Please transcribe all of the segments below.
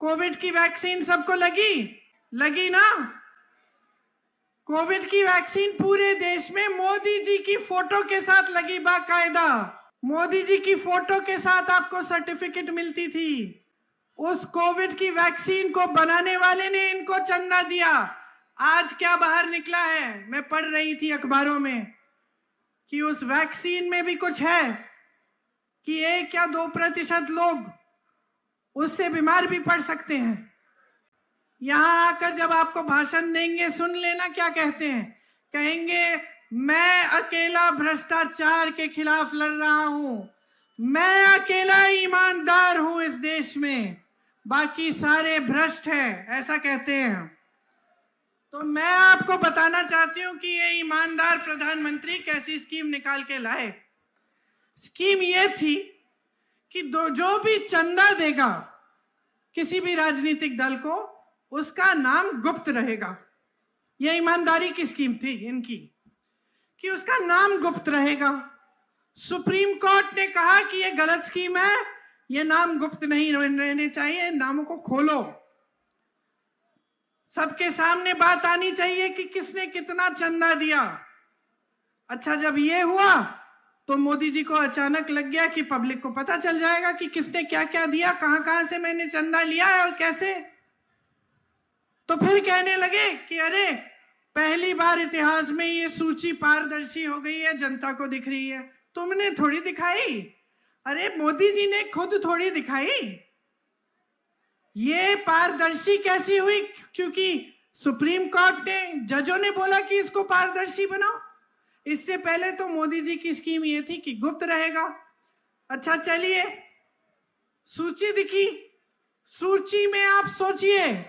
Covid की vaccine सबको लगी ना। कोविड की वैक्सीन पूरे देश में मोदी जी की फोटो के साथ लगी, बाकायदा मोदी जी की फोटो के साथ आपको सर्टिफिकेट मिलती थी। उस कोविड की वैक्सीन को बनाने वाले ने इनको चंदा दिया। आज क्या बाहर निकला है, मैं पढ़ रही थी अखबारों में कि उस वैक्सीन में भी कुछ है कि 1 या 2% लोग उससे बीमार भी पड़ सकते हैं। यहां आकर जब आपको भाषण देंगे, सुन लेना क्या कहते हैं। कहेंगे मैं अकेला भ्रष्टाचार के खिलाफ लड़ रहा हूं, मैं अकेला ईमानदार हूं इस देश में, बाकी सारे भ्रष्ट हैं, ऐसा कहते हैं। तो मैं आपको बताना चाहती हूं कि ये ईमानदार प्रधानमंत्री कैसी स्कीम निकाल के लाए। स्कीम ये थी कि जो भी चंदा देगा किसी भी राजनीतिक दल को, उसका नाम गुप्त रहेगा। यह ईमानदारी की स्कीम थी इनकी कि उसका नाम गुप्त रहेगा। सुप्रीम कोर्ट ने कहा कि यह गलत स्कीम है, ये नाम गुप्त नहीं रहने चाहिए, नामों को खोलो, सबके सामने बात आनी चाहिए कि किसने कितना चंदा दिया। अच्छा, जब ये हुआ तो मोदी जी को अचानक लग गया कि पब्लिक को पता चल जाएगा कि किसने क्या क्या दिया, कहां कहां से मैंने चंदा लिया है और कैसे। तो फिर कहने लगे कि अरे पहली बार इतिहास में ये सूची पारदर्शी हो गई है, जनता को दिख रही है। तुमने थोड़ी दिखाई, अरे मोदी जी ने खुद थोड़ी दिखाई। ये पारदर्शी कैसी हुई? क्योंकि सुप्रीम कोर्ट ने, जजों ने बोला कि इसको पारदर्शी बनाओ। इससे पहले तो मोदी जी की स्कीम ये थी कि गुप्त रहेगा। अच्छा चलिए, सूची दिखी, सूची में आप सोचिए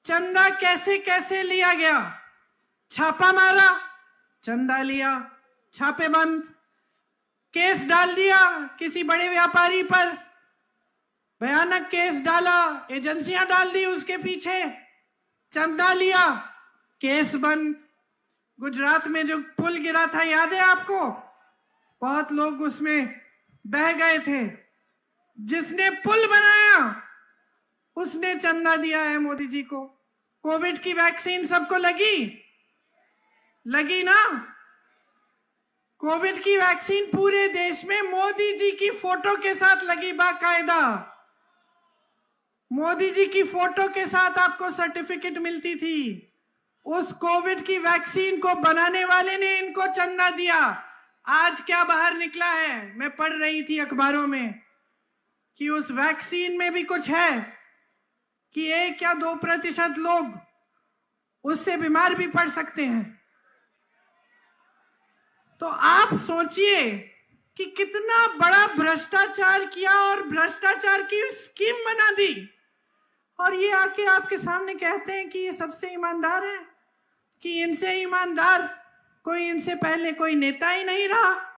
चंदा कैसे कैसे लिया गया। छापा मारा, चंदा लिया, छापे बंद, केस डाल दिया किसी बड़े व्यापारी पर, भयानक केस डाला, एजेंसियां डाल दी उसके पीछे, चंदा लिया, केस बंद। गुजरात में जो पुल गिरा था, याद है आपको? बहुत लोग उसमें बह गए थे। जिसने पुल बनाया उसने चंदा दिया है मोदी जी को। कोविड की वैक्सीन सबको लगी ना। कोविड की वैक्सीन पूरे देश में मोदी जी की फोटो के साथ लगी, बाकायदा मोदी जी की फोटो के साथ आपको सर्टिफिकेट मिलती थी। उस कोविड की वैक्सीन को बनाने वाले ने इनको चंदा दिया। आज क्या बाहर निकला है, मैं पढ़ रही थी अखबारों में कि उस वैक्सीन में भी कुछ है कि 1 या 2% लोग उससे बीमार भी पड़ सकते हैं। तो आप सोचिए कि कितना बड़ा भ्रष्टाचार किया और भ्रष्टाचार की स्कीम बना दी, और ये आके आपके सामने कहते हैं कि ये सबसे ईमानदार है, कि इनसे ईमानदार कोई, इनसे पहले कोई नेता ही नहीं रहा।